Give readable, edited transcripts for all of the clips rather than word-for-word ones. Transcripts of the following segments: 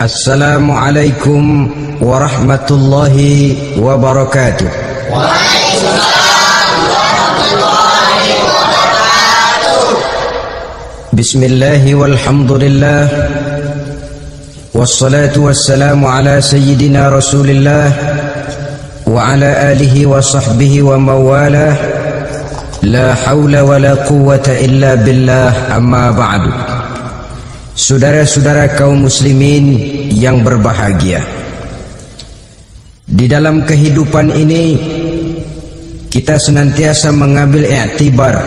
Assalamualaikum warahmatullahi wabarakatuh. Waalaikumsalam warahmatullahi wabarakatuh. Bismillahi walhamdulillah, wassalatu wassalamu ala sayyidina rasulillah wa ala alihi wa sahbihi wa mawalah. La hawla wa la quwwata illa billah, amma ba'du. Saudara-saudara kaum muslimin yang berbahagia, di dalam kehidupan ini kita senantiasa mengambil i'tibar,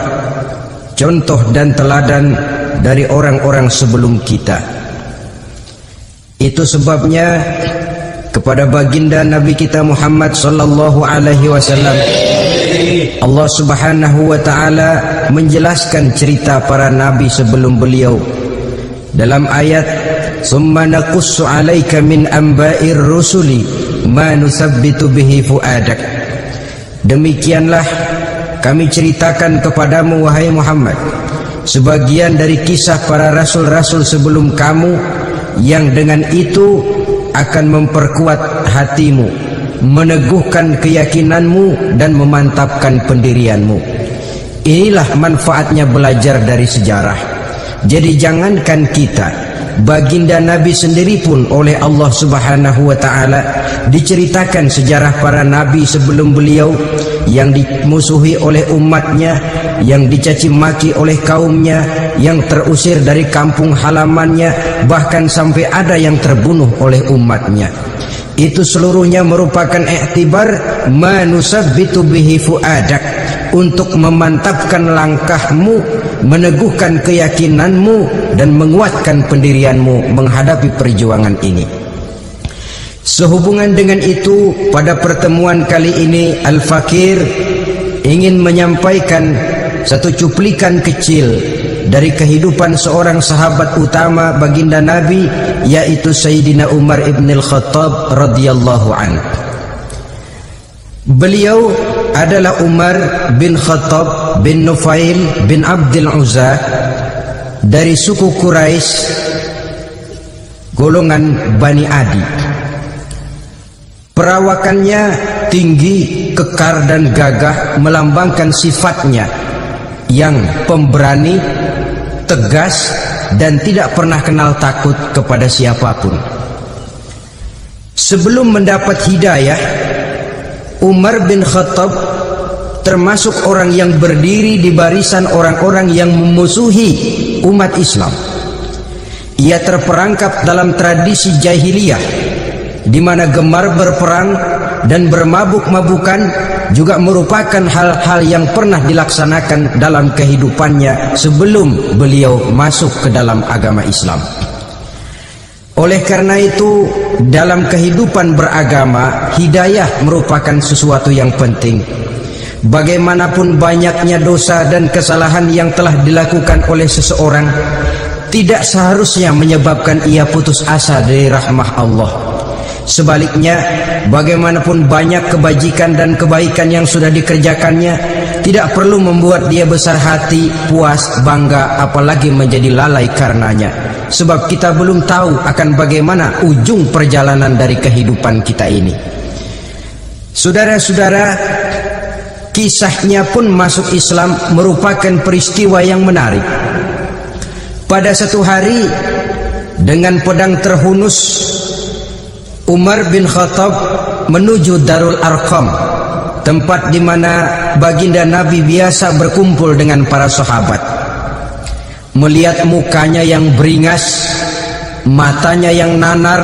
contoh dan teladan dari orang-orang sebelum kita. Itu sebabnya kepada baginda Nabi kita Muhammad sallallahu alaihi wasallam Allah Subhanahu wa taala menjelaskan cerita para nabi sebelum beliau dalam ayat summa naqussu 'alaika min amba'ir rusuli ma nusabbitu bihi fuadak. Demikianlah kami ceritakan kepadamu wahai Muhammad sebagian dari kisah para rasul-rasul sebelum kamu yang dengan itu akan memperkuat hatimu, meneguhkan keyakinanmu dan memantapkan pendirianmu. Inilah manfaatnya belajar dari sejarah. Jadi jangankan kita, baginda Nabi sendiri pun oleh Allah Subhanahu wa taala diceritakan sejarah para nabi sebelum beliau yang dimusuhi oleh umatnya, yang dicaci maki oleh kaumnya, yang terusir dari kampung halamannya, bahkan sampai ada yang terbunuh oleh umatnya. Itu seluruhnya merupakan i'tibar manusabbitu bihi fuadak, untuk memantapkan langkahmu, meneguhkan keyakinanmu dan menguatkan pendirianmu menghadapi perjuangan ini. Sehubungan dengan itu, pada pertemuan kali ini Al-Fakir ingin menyampaikan satu cuplikan kecil dari kehidupan seorang sahabat utama baginda Nabi, yaitu Sayyidina Umar ibn al-Khattab radhiyallahu anhu. Beliau adalah Umar bin Khattab bin Nufail bin Abdul Uzza dari suku Quraisy golongan Bani Adi. Perawakannya tinggi, kekar dan gagah, melambangkan sifatnya yang pemberani, tegas dan tidak pernah kenal takut kepada siapapun. Sebelum mendapat hidayah, Umar bin Khattab termasuk orang yang berdiri di barisan orang-orang yang memusuhi umat Islam. Ia terperangkap dalam tradisi jahiliyah di mana gemar berperang dan bermabuk-mabukan juga merupakan hal-hal yang pernah dilaksanakan dalam kehidupannya sebelum beliau masuk ke dalam agama Islam. Oleh karena itu, dalam kehidupan beragama, hidayah merupakan sesuatu yang penting. Bagaimanapun banyaknya dosa dan kesalahan yang telah dilakukan oleh seseorang, tidak seharusnya menyebabkan ia putus asa dari rahmah Allah. Sebaliknya, bagaimanapun banyak kebajikan dan kebaikan yang sudah dikerjakannya, tidak perlu membuat dia besar hati, puas, bangga, apalagi menjadi lalai karenanya. Sebab kita belum tahu akan bagaimana ujung perjalanan dari kehidupan kita ini. Saudara-saudara, kisahnya pun masuk Islam merupakan peristiwa yang menarik. Pada satu hari, dengan pedang terhunus, Umar bin Khattab menuju Darul Arqam, tempat di mana baginda Nabi biasa berkumpul dengan para sahabat. Melihat mukanya yang beringas, matanya yang nanar,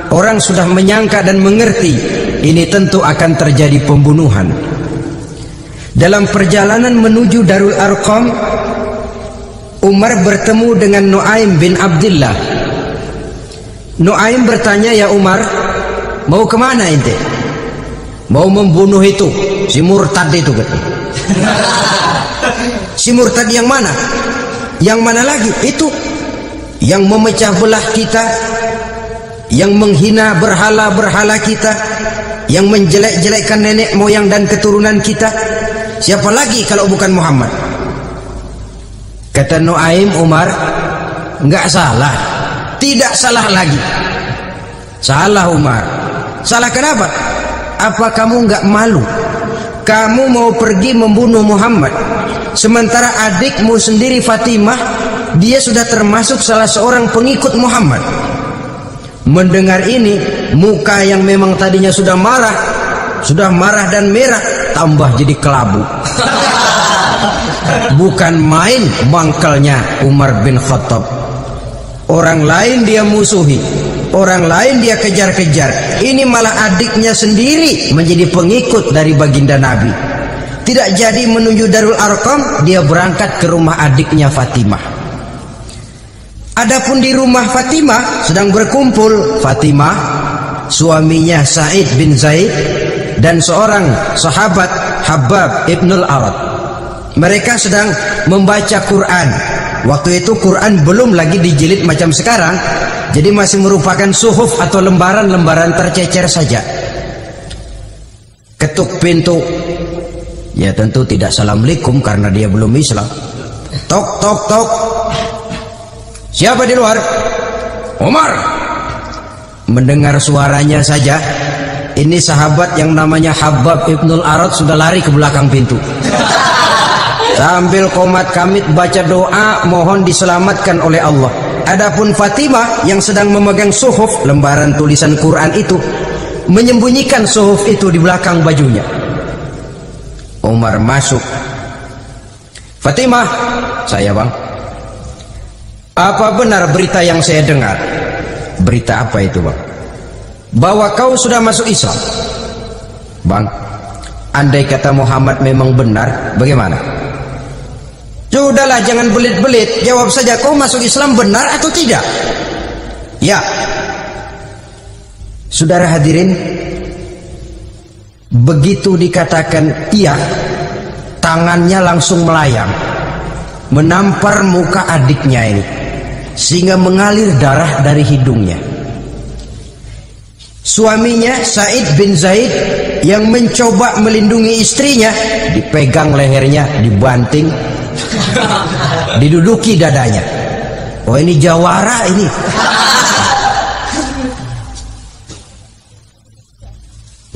orang sudah menyangka dan mengerti ini tentu akan terjadi pembunuhan. Dalam perjalanan menuju Darul Arqam, Umar bertemu dengan Nuaim bin Abdullah. Nuaim bertanya, "Ya Umar, mau kemana ente?" "Mau membunuh itu, si murtad itu." "Si murtad yang mana?" "Yang mana lagi?" "Itu yang memecah belah kita, yang menghina berhala-berhala kita, yang menjelek-jelekkan nenek moyang dan keturunan kita. Siapa lagi kalau bukan Muhammad?" Kata Nuaim, "Umar, enggak salah, tidak salah lagi. Salah Umar. Salah kenapa? Apa kamu nggak malu? Kamu mau pergi membunuh Muhammad, sementara adikmu sendiri Fatimah, dia sudah termasuk salah seorang pengikut Muhammad. Mendengar ini, muka yang memang tadinya sudah marah dan merah, tambah jadi kelabu. Bukan main mangkalnya Umar bin Khattab. Orang lain dia musuhi, orang lain dia kejar-kejar. Ini malah adiknya sendiri menjadi pengikut dari baginda Nabi. Tidak jadi menuju Darul Arqam, dia berangkat ke rumah adiknya Fatimah. Adapun di rumah Fatimah sedang berkumpul Fatimah, suaminya Sa'id bin Zaid, dan seorang sahabat Habab ibnul Arad. Mereka sedang membaca Quran. Waktu itu Quran belum lagi dijilid macam sekarang, jadi masih merupakan suhuf atau lembaran-lembaran tercecer saja. Ketuk pintu. Ya tentu tidak assalamualaikum karena dia belum Islam. Tok tok tok. Siapa di luar? Umar. Mendengar suaranya saja, ini sahabat yang namanya Habab ibnul Arad sudah lari ke belakang pintu. Sambil komat kamit baca doa mohon diselamatkan oleh Allah. Adapun Fatimah yang sedang memegang suhuf, lembaran tulisan Quran itu, menyembunyikan suhuf itu di belakang bajunya. Umar masuk. Fatimah, saya bang. Apa benar berita yang saya dengar? Berita apa itu bang? Bahwa kau sudah masuk Islam. Bang, andai kata Muhammad memang benar, bagaimana? Sudahlah, jangan belit-belit. Jawab saja, kau masuk Islam benar atau tidak? Ya. Saudara hadirin, begitu dikatakan iya, tangannya langsung melayang, menampar muka adiknya ini, sehingga mengalir darah dari hidungnya. Suaminya Sa'id bin Zaid yang mencoba melindungi istrinya, dipegang lehernya, dibanting, diduduki dadanya. Oh, ini jawara ini.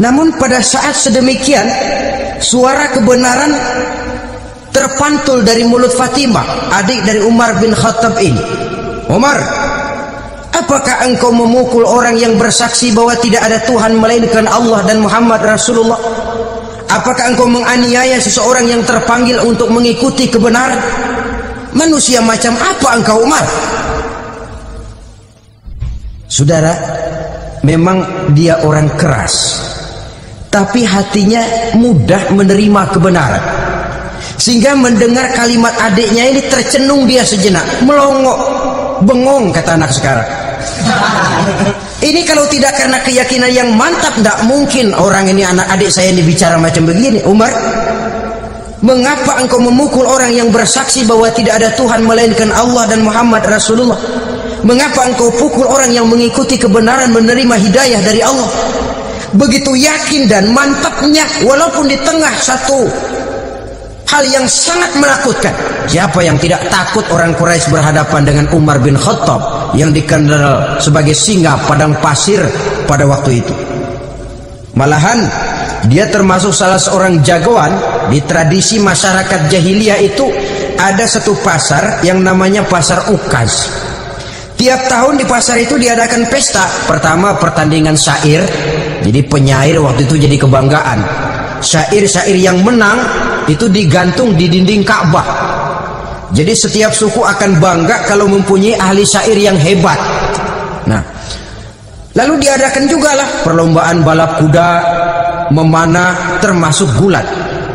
Namun pada saat sedemikian, suara kebenaran terpantul dari mulut Fatimah, adik dari Umar bin Khattab ini. Umar, apakah engkau memukul orang yang bersaksi bahwa tidak ada Tuhan melainkan Allah dan Muhammad Rasulullah? Apakah engkau menganiaya seseorang yang terpanggil untuk mengikuti kebenaran? Manusia macam apa engkau Umar? Saudara, memang dia orang keras, tapi hatinya mudah menerima kebenaran. Sehingga mendengar kalimat adiknya ini tercenung dia sejenak, melongo, bengong kata anak sekarang. Ini kalau tidak karena keyakinan yang mantap, tidak mungkin orang ini, anak adik saya ini bicara macam begini. Umar, mengapa engkau memukul orang yang bersaksi bahwa tidak ada Tuhan melainkan Allah dan Muhammad Rasulullah? Mengapa engkau pukul orang yang mengikuti kebenaran, menerima hidayah dari Allah? Begitu yakin dan mantapnya, walaupun di tengah satu hal yang sangat menakutkan. Siapa yang tidak takut orang Quraisy berhadapan dengan Umar bin Khattab yang dikenal sebagai singa padang pasir pada waktu itu? Malahan dia termasuk salah seorang jagoan. Di tradisi masyarakat jahiliyah itu ada satu pasar yang namanya pasar Ukaz. Tiap tahun di pasar itu diadakan pesta. Pertama pertandingan syair, jadi penyair waktu itu jadi kebanggaan. Syair-syair yang menang itu digantung di dinding Ka'bah. Jadi setiap suku akan bangga kalau mempunyai ahli syair yang hebat. Nah, lalu diadakan juga lah perlombaan balap kuda, memanah, termasuk gulat.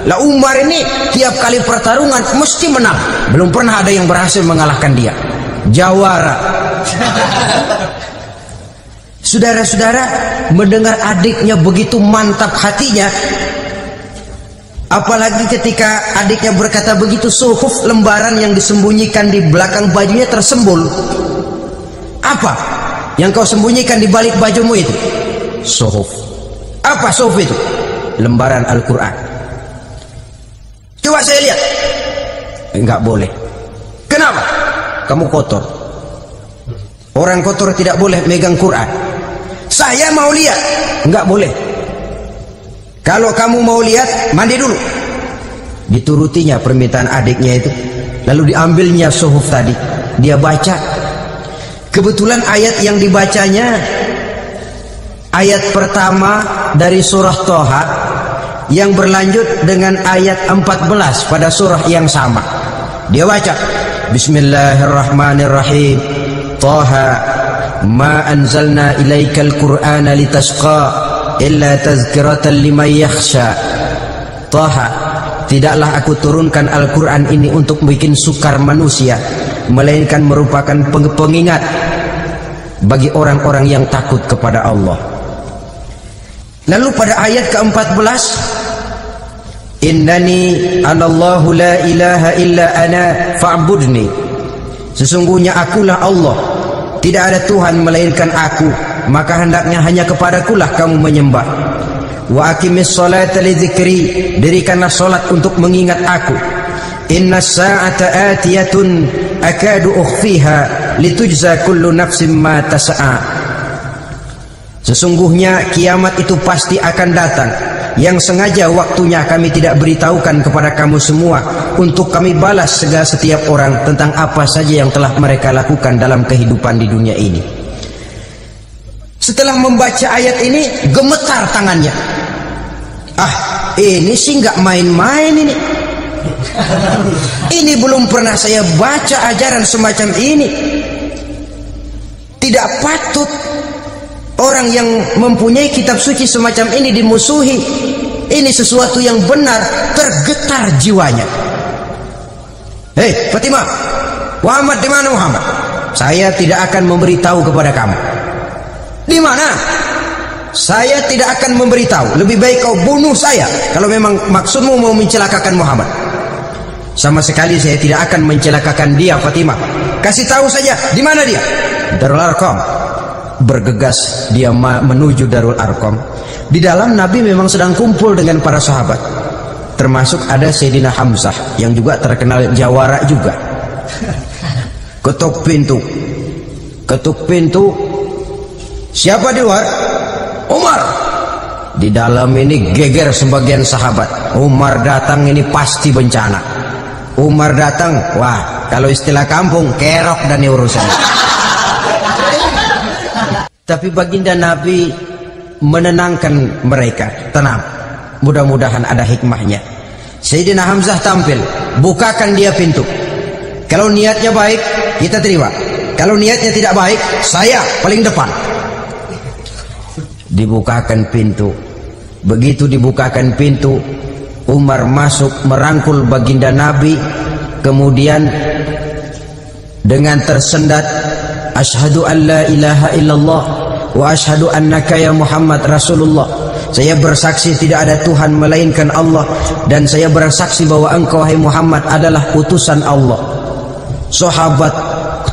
Lah Umar ini tiap kali pertarungan mesti menang. Belum pernah ada yang berhasil mengalahkan dia. Jawara. Saudara-saudara, mendengar adiknya begitu mantap hatinya, apalagi ketika adiknya berkata begitu, suhuf, lembaran yang disembunyikan di belakang bajunya tersembul. Apa yang kau sembunyikan di balik bajumu itu? Suhuf. Apa suhuf itu? Lembaran Al-Quran. Coba saya lihat. Enggak boleh. Kenapa? Kamu kotor. Orang kotor tidak boleh megang Quran. Saya mau lihat. Enggak boleh. Kalau kamu mau lihat, mandi dulu. Diturutinya permintaan adiknya itu. Lalu diambilnya suhuf tadi, dia baca. Kebetulan ayat yang dibacanya ayat pertama dari surah Toha yang berlanjut dengan ayat 14 pada surah yang sama. Dia baca, Bismillahirrahmanirrahim. Toha ma anzalna ilaikal qur'ana litasqa illa tazkiratan liman yakhsha. Toha, tidaklah aku turunkan Al-Quran ini untuk bikin sukar manusia, melainkan merupakan pengingat bagi orang-orang yang takut kepada Allah. Lalu pada ayat ke-14, Innani anallahu la ilaha illa ana fa'budni. Sesungguhnya akulah Allah, tidak ada Tuhan melainkan aku, maka hendaknya hanya kepadakulah kamu menyembah. Wa aqimis sholata li dzikri, dirikanlah salat untuk mengingat aku. Innas sa'ata atiyatun akadu ukhfiha litujza kullu nafsin ma tas'a. Sesungguhnya kiamat itu pasti akan datang, yang sengaja waktunya kami tidak beritahukan kepada kamu semua, untuk kami balas segala setiap orang tentang apa saja yang telah mereka lakukan dalam kehidupan di dunia ini. Setelah membaca ayat ini, gemetar tangannya. Ini sih nggak main-main ini. Ini belum pernah saya baca ajaran semacam ini. Tidak patut orang yang mempunyai kitab suci semacam ini dimusuhi. Ini sesuatu yang benar. Tergetar jiwanya. Hei Fatimah, Muhammad di mana Muhammad? Saya tidak akan memberitahu kepada kamu. Di mana? Saya tidak akan memberitahu. Lebih baik kau bunuh saya kalau memang maksudmu mau mencelakakan Muhammad. Sama sekali saya tidak akan mencelakakan dia, Fatimah. Kasih tahu saja, di mana dia? Darul Arqam. Bergegas dia menuju Darul Arqam. Di dalam Nabi memang sedang kumpul dengan para sahabat, termasuk ada Sayyidina Hamzah yang juga terkenal jawara juga. Ketuk pintu. Ketuk pintu. Siapa di luar? Umar. Di dalam ini geger sebagian sahabat. Umar datang ini pasti bencana. Umar datang, wah, kalau istilah kampung, kerok dan urusan. Tapi baginda Nabi menenangkan mereka. Tenang, mudah-mudahan ada hikmahnya. Sayyidina Hamzah tampil, bukakan dia pintu. Kalau niatnya baik, kita terima. Kalau niatnya tidak baik, saya paling depan. Dibukakan pintu. Begitu dibukakan pintu, Umar masuk merangkul baginda Nabi, kemudian dengan tersendat, asyhadu an la ilaha illallah wa asyhadu annaka ya Muhammad Rasulullah. Saya bersaksi tidak ada Tuhan melainkan Allah, dan saya bersaksi bahwa engkau wahai Muhammad adalah utusan Allah. Sahabat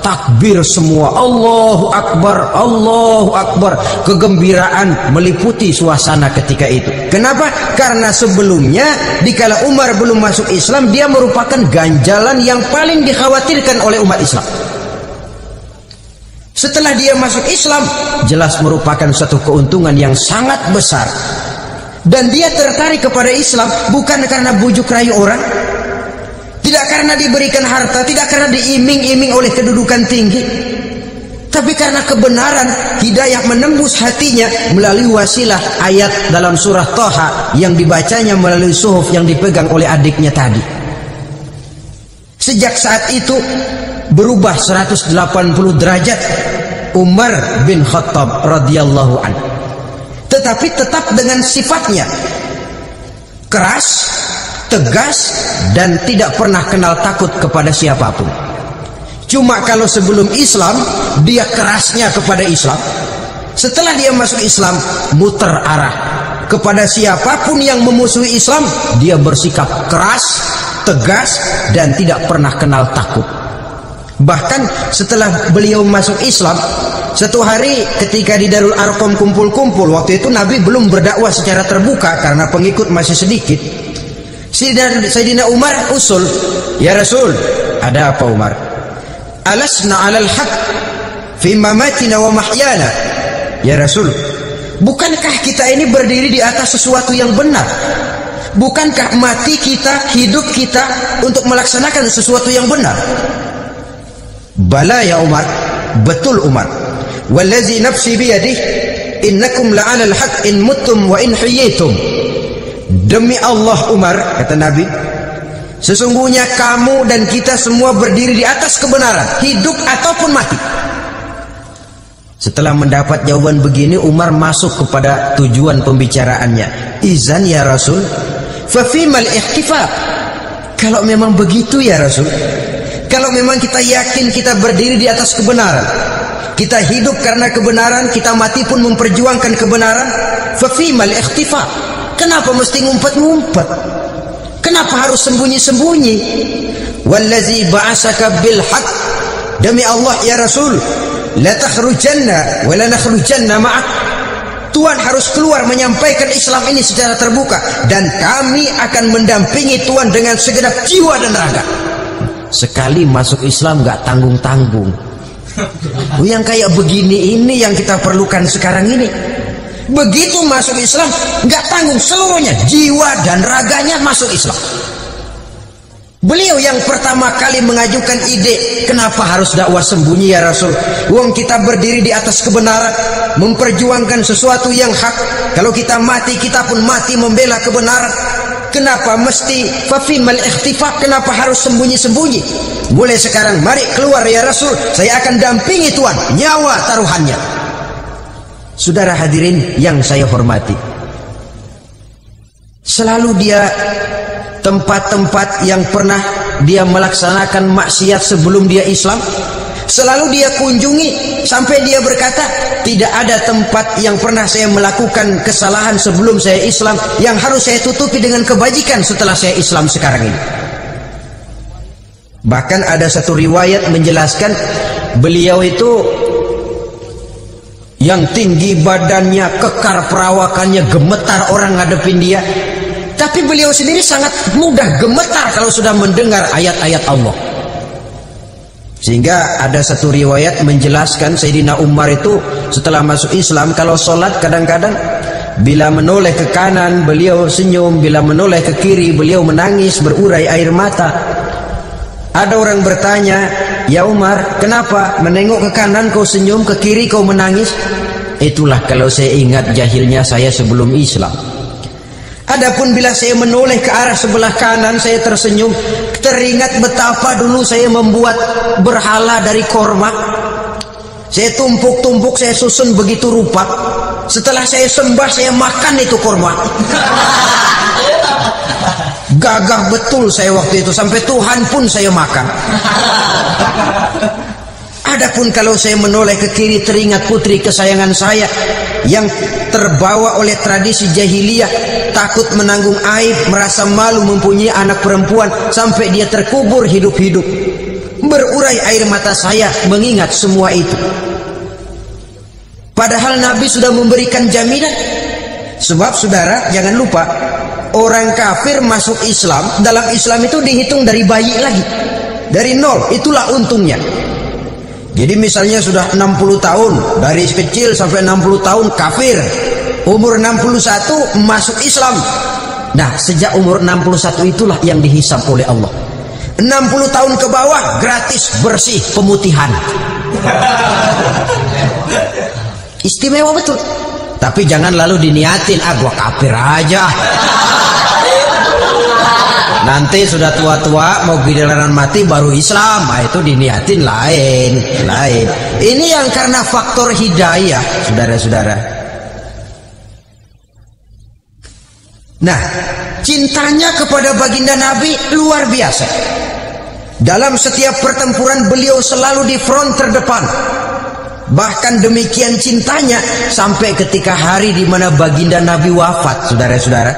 takbir semua, Allahu Akbar, Allahu Akbar. Kegembiraan meliputi suasana ketika itu. Kenapa? Karena sebelumnya dikala Umar belum masuk Islam, dia merupakan ganjalan yang paling dikhawatirkan oleh umat Islam. Setelah dia masuk Islam, jelas merupakan satu keuntungan yang sangat besar. Dan dia tertarik kepada Islam bukan karena bujuk rayu orang, tidak karena diberikan harta, tidak karena diiming-iming oleh kedudukan tinggi, tapi karena kebenaran, hidayah menembus hatinya melalui wasilah ayat dalam surah Toha yang dibacanya melalui suhuf yang dipegang oleh adiknya tadi. Sejak saat itu berubah 180 derajat Umar bin Khattab radhiyallahu anhu. Tetapi tetap dengan sifatnya keras, tegas, dan tidak pernah kenal takut kepada siapapun. Cuma kalau sebelum Islam dia kerasnya kepada Islam, setelah dia masuk Islam muter arah. Kepada siapapun yang memusuhi Islam dia bersikap keras, tegas, dan tidak pernah kenal takut. Bahkan setelah beliau masuk Islam, satu hari ketika di Darul Arqam kumpul-kumpul, waktu itu Nabi belum berdakwah secara terbuka karena pengikut masih sedikit. Sayyidina Umar usul, ya Rasul, ada apa Umar? Alasna alal haq fi mamatina wa mahyana. ya Rasul, bukankah kita ini berdiri di atas sesuatu yang benar? Bukankah mati kita, hidup kita untuk melaksanakan sesuatu yang benar? Bala ya Umar, betul Umar. Wallazi nafsi biyadih, innakum la'ala al-haq in muttum wa in hiyitum. Demi Allah Umar, kata Nabi, sesungguhnya kamu dan kita semua berdiri di atas kebenaran, hidup ataupun mati. Setelah mendapat jawaban begini, Umar masuk kepada tujuan pembicaraannya. Izan ya Rasul, fafimal ihtifaq. Kalau memang begitu ya Rasul, kalau memang kita yakin kita berdiri di atas kebenaran, kita hidup karena kebenaran, kita mati pun memperjuangkan kebenaran, fafimal ihtifaq. Kenapa mesti ngumpet-ngumpet? Kenapa harus sembunyi-sembunyi? Wallazi ba'asaka bil haqq, demi Allah ya Rasul, la takhrujanna wa la nakhrujanna ma'ak. Tuhan harus keluar menyampaikan Islam ini secara terbuka, dan kami akan mendampingi Tuhan dengan segenap jiwa dan raga. Sekali masuk Islam gak tanggung-tanggung. Yang kayak begini ini yang kita perlukan sekarang ini. Begitu masuk Islam gak tanggung, seluruhnya jiwa dan raganya masuk Islam. Beliau yang pertama kali mengajukan ide, kenapa harus dakwah sembunyi ya Rasul? Wong kita berdiri di atas kebenaran, memperjuangkan sesuatu yang hak. Kalau kita mati, kita pun mati membela kebenaran. Kenapa mesti fafimal ikhtifaq? Kenapa harus sembunyi-sembunyi? Boleh sekarang, mari keluar ya Rasul, saya akan dampingi Tuhan, nyawa taruhannya. Saudara hadirin yang saya hormati, selalu dia tempat-tempat yang pernah dia melaksanakan maksiat sebelum dia Islam, selalu dia kunjungi, sampai dia berkata, tidak ada tempat yang pernah saya melakukan kesalahan sebelum saya Islam yang harus saya tutupi dengan kebajikan setelah saya Islam sekarang ini. Bahkan ada satu riwayat menjelaskan beliau itu yang tinggi badannya, kekar perawakannya, gemetar orang ngadepin dia. Tapi beliau sendiri sangat mudah gemetar kalau sudah mendengar ayat-ayat Allah. Sehingga ada satu riwayat menjelaskan Sayyidina Umar itu setelah masuk Islam, kalau sholat kadang-kadang bila menoleh ke kanan beliau senyum, bila menoleh ke kiri beliau menangis berurai air mata. Ada orang bertanya, ya Umar, kenapa menengok ke kanan kau senyum, ke kiri kau menangis? Itulah kalau saya ingat jahilnya saya sebelum Islam. Adapun bila saya menoleh ke arah sebelah kanan saya tersenyum, teringat betapa dulu saya membuat berhala dari korma. Saya tumpuk-tumpuk, saya susun begitu rupa. Setelah saya sembah, saya makan itu korma. Gagah betul saya waktu itu, sampai Tuhan pun saya makan. Adapun kalau saya menoleh ke kiri, teringat putri kesayangan saya yang terbawa oleh tradisi jahiliyah, takut menanggung aib, merasa malu mempunyai anak perempuan, sampai dia terkubur hidup-hidup. Berurai air mata saya mengingat semua itu. Padahal Nabi sudah memberikan jaminan. Sebab saudara jangan lupa, orang kafir masuk Islam, dalam Islam itu dihitung dari bayi lagi, dari nol. Itulah untungnya. Jadi misalnya sudah 60 tahun, dari kecil sampai 60 tahun kafir, umur 61 masuk Islam. Nah, sejak umur 61 itulah yang dihisab oleh Allah. 60 tahun ke bawah gratis bersih pemutihan. Istimewa betul. Tapi jangan lalu diniatin, gua kafir aja. Nanti sudah tua-tua mau giliran mati baru Islam, itu diniatin lain. Ini yang karena faktor hidayah, saudara-saudara. Nah, cintanya kepada baginda Nabi luar biasa. Dalam setiap pertempuran beliau selalu di front terdepan. Bahkan demikian cintanya sampai ketika hari di mana baginda Nabi wafat, saudara-saudara.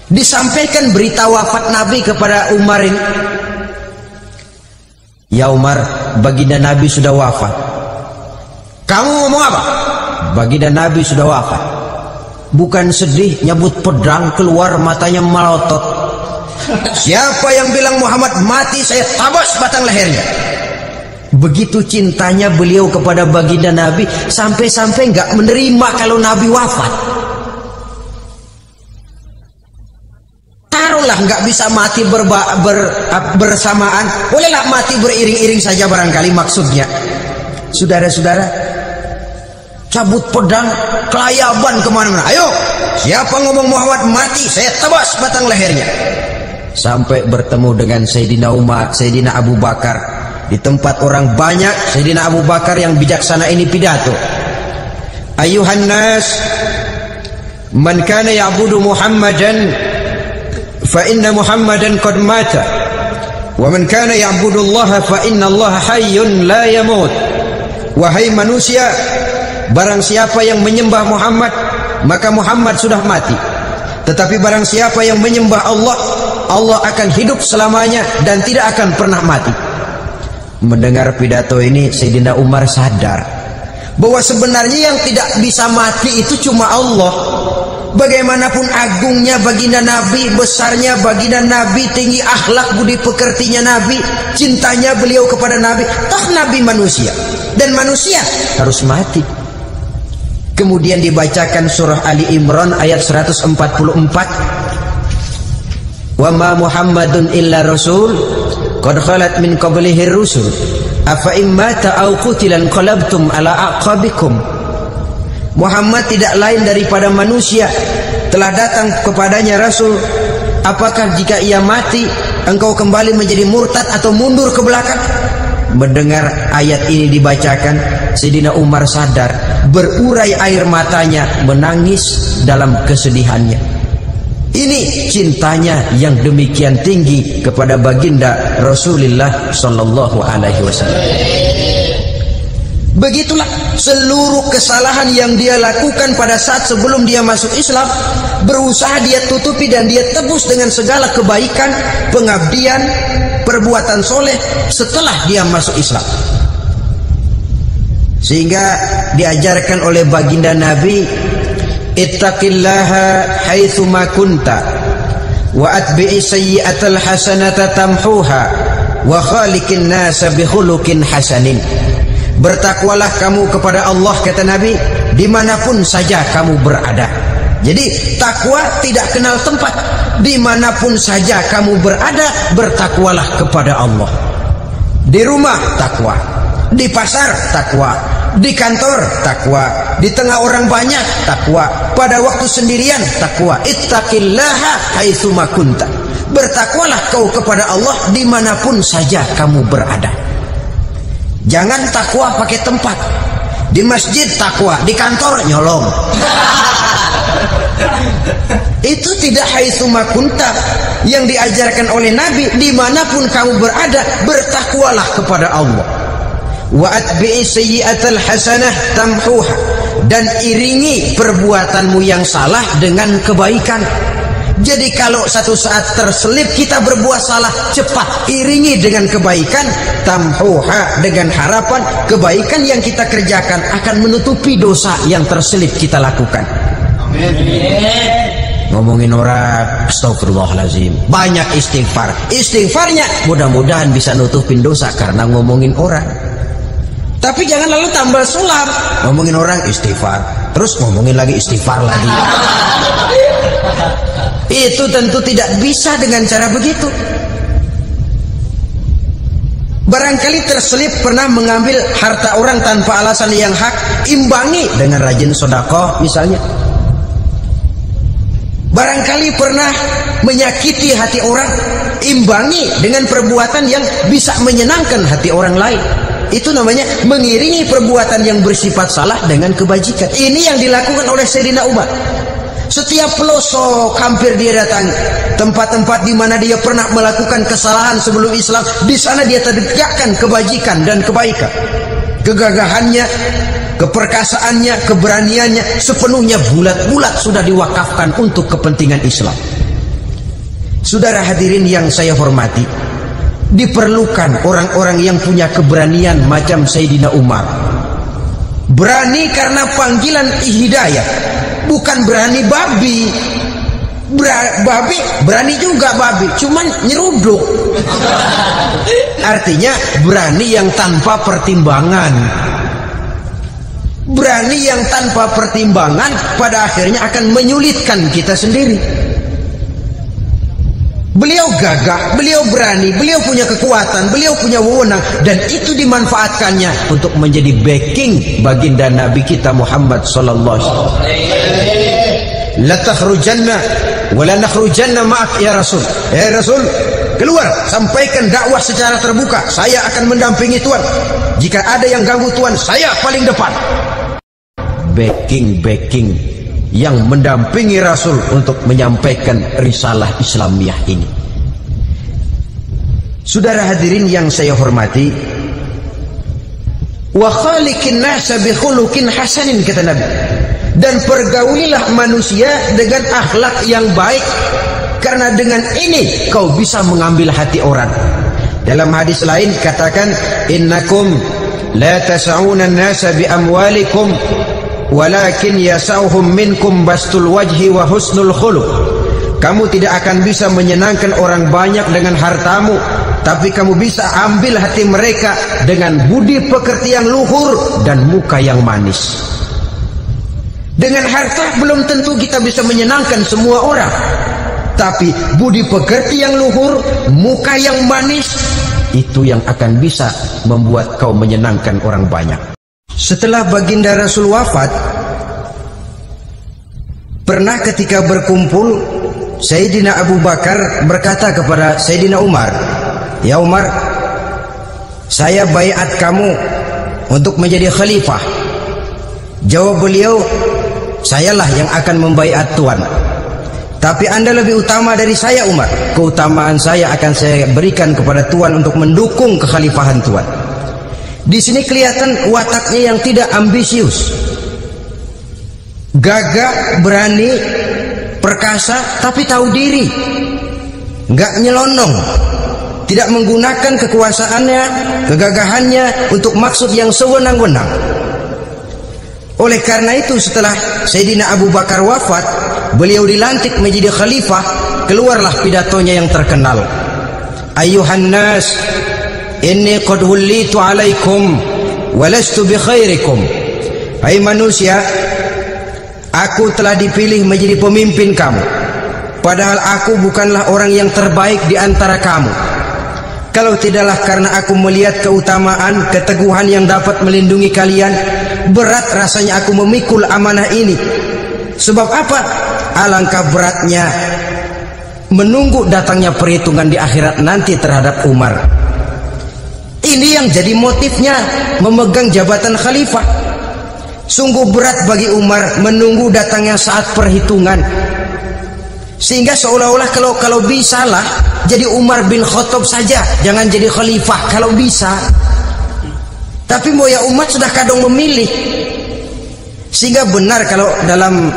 Disampaikan berita wafat Nabi kepada Umar ini. Ya Umar, baginda Nabi sudah wafat. Kamu ngomong apa? Baginda Nabi sudah wafat. Bukan sedih, nyabut pedang, keluar matanya melotot. Siapa yang bilang Muhammad mati, saya tabas batang lehernya. Begitu cintanya beliau kepada baginda Nabi, sampai-sampai nggak menerima kalau Nabi wafat. Taruhlah nggak bisa mati bersamaan, bolehlah mati beriring-iring saja barangkali maksudnya. Saudara-saudara, cabut pedang, kelayaban kemana-mana. Ayo, siapa ngomong Muhammad mati, saya tebas batang lehernya. Sampai bertemu dengan Sayyidina Umar, Sayyidina Abu Bakar. Di tempat orang banyak, Sayyidina Abu Bakar yang bijaksana ini pidato. Ayuhan nas, man kana ya'budu Muhammadan fa inna Muhammadan qad mata, wa man kana ya'budu Allah fa inna Allah hayyun la yamut. Wahai manusia, barang siapa yang menyembah Muhammad, maka Muhammad sudah mati. Tetapi barang siapa yang menyembah Allah, Allah akan hidup selamanya dan tidak akan pernah mati. Mendengar pidato ini, Sayyidina Umar sadar bahwa sebenarnya yang tidak bisa mati itu cuma Allah. Bagaimanapun agungnya baginda Nabi, besarnya baginda Nabi, tinggi akhlak budi pekertinya Nabi, cintanya beliau kepada Nabi, toh Nabi manusia dan manusia harus mati. Kemudian dibacakan surah Ali Imran ayat 144. Wa ma Muhammadun illa rasul qad khalat min qablihi rusul afa immata aw qutilan qalabtum ala aqabikum. Muhammad tidak lain daripada manusia, telah datang kepadanya rasul, apakah jika ia mati engkau kembali menjadi murtad atau mundur ke belakang? Mendengar ayat ini dibacakan, Sayyidina Umar sadar, berurai air matanya, menangis dalam kesedihannya. Ini cintanya yang demikian tinggi kepada baginda Rasulullah sallallahu alaihi wasallam. Begitulah seluruh kesalahan yang dia lakukan pada saat sebelum dia masuk Islam, berusaha dia tutupi dan dia tebus dengan segala kebaikan, pengabdian, perbuatan soleh setelah dia masuk Islam. Sehingga diajarkan oleh baginda Nabi, ittaqillaha haitsu ma kunta wa atbi'i sayyi'atal hasanata tamhuha wa khaliqin nasa bi khuluqin hasanin. Bertakwalah kamu kepada Allah, kata Nabi, dimanapun saja kamu berada. Jadi takwa tidak kenal tempat. Dimanapun saja kamu berada, bertakwalah kepada Allah. Di rumah takwa, di pasar takwa, di kantor takwa, di tengah orang banyak takwa, pada waktu sendirian takwa. Ittaqillaha haitsu ma kunta. Bertakwalah kau kepada Allah dimanapun saja kamu berada. Jangan takwa pakai tempat. Di masjid takwa, di kantor nyolong. Itu tidak haitsu ma kunta. Yang diajarkan oleh Nabi, dimanapun kamu berada, bertakwalah kepada Allah. Wa atbi'i sayyi'atal hasanah tamhuha. Dan iringi perbuatanmu yang salah dengan kebaikan. Jadi kalau satu saat terselip kita berbuat salah, cepat iringi dengan kebaikan, tamhuha, dengan harapan kebaikan yang kita kerjakan akan menutupi dosa yang terselip kita lakukan. Amin. Ngomongin orang, astagfirullahaladzim, banyak istighfar. Istighfarnya mudah-mudahan bisa nutupin dosa karena ngomongin orang. Tapi jangan lalu tambah sulap, ngomongin orang istighfar, terus ngomongin lagi istighfar lagi. Itu tentu tidak bisa dengan cara begitu. Barangkali terselip pernah mengambil harta orang tanpa alasan yang hak, imbangi dengan rajin sedekah misalnya. Barangkali pernah menyakiti hati orang, imbangi dengan perbuatan yang bisa menyenangkan hati orang lain. Itu namanya mengiringi perbuatan yang bersifat salah dengan kebajikan. Ini yang dilakukan oleh Sayyidina Umar. Setiap pelosok hampir dia datangi, tempat-tempat di mana dia pernah melakukan kesalahan sebelum Islam, di sana dia tegakkan kebajikan dan kebaikan. Kegagahannya, keperkasaannya, keberaniannya sepenuhnya bulat-bulat sudah diwakafkan untuk kepentingan Islam. Saudara hadirin yang saya hormati, diperlukan orang-orang yang punya keberanian macam Sayyidina Umar. Berani karena panggilan hidayah, bukan berani babi. Babi berani juga, babi cuman nyeruduk. Artinya berani yang tanpa pertimbangan. Berani yang tanpa pertimbangan pada akhirnya akan menyulitkan kita sendiri. Beliau gagah, beliau berani, beliau punya kekuatan, beliau punya wewenang, dan itu dimanfaatkannya untuk menjadi backing baginda Nabi kita Muhammad sallallahu alaihi wasallam. La takhrujanna wa la nakhrujanna ma'ak ya Rasul. Ya Rasul, keluar, sampaikan dakwah secara terbuka. Saya akan mendampingi Tuhan. Jika ada yang ganggu Tuhan, saya paling depan. Backing yang mendampingi Rasul untuk menyampaikan risalah Islamiyah ini. Saudara hadirin yang saya hormati, wa khaliqin nasa bi khuluqin hasanin, kata Nabi, dan pergaulilah manusia dengan akhlak yang baik, karena dengan ini kau bisa mengambil hati orang. Dalam hadis lain katakan, innakum la tas'una an-nasa bi amwalikum walakin yasauhum minkum bastul wajhi wa husnul khuluq. Kamu tidak akan bisa menyenangkan orang banyak dengan hartamu, tapi kamu bisa ambil hati mereka dengan budi pekerti yang luhur dan muka yang manis. Dengan harta belum tentu kita bisa menyenangkan semua orang, tapi budi pekerti yang luhur, muka yang manis, itu yang akan bisa membuat kau menyenangkan orang banyak. Setelah baginda Rasul wafat, pernah ketika berkumpul, Sayyidina Abu Bakar berkata kepada Sayyidina Umar, ya Umar, saya baiat kamu untuk menjadi khalifah. Jawab beliau, sayalah yang akan membaiat Tuhan. Tapi anda lebih utama dari saya Umar. Keutamaan saya akan saya berikan kepada Tuhan untuk mendukung kekhalifahan Tuhan. Di sini kelihatan wataknya yang tidak ambisius, gagah, berani, perkasa, tapi tahu diri, nggak nyelonong, tidak menggunakan kekuasaannya, kegagahannya untuk maksud yang sewenang-wenang. Oleh karena itu, setelah Sayyidina Abu Bakar wafat, beliau dilantik menjadi khalifah. Keluarlah pidatonya yang terkenal, Ayyuhan nas, inni qad wullitu alaikum walastu bi khairikum. Hai manusia, aku telah dipilih menjadi pemimpin kamu, padahal aku bukanlah orang yang terbaik di antara kamu. Kalau tidaklah karena aku melihat keutamaan, keteguhan yang dapat melindungi kalian, berat rasanya aku memikul amanah ini. Sebab apa? Alangkah beratnya menunggu datangnya perhitungan di akhirat nanti terhadap Umar. Ini yang jadi motifnya memegang jabatan khalifah. Sungguh berat bagi Umar menunggu datangnya saat perhitungan, sehingga seolah-olah kalau bisa lah jadi Umar bin Khattab saja, jangan jadi khalifah kalau bisa. Tapi moya umat sudah kadang memilih. Sehingga benar kalau dalam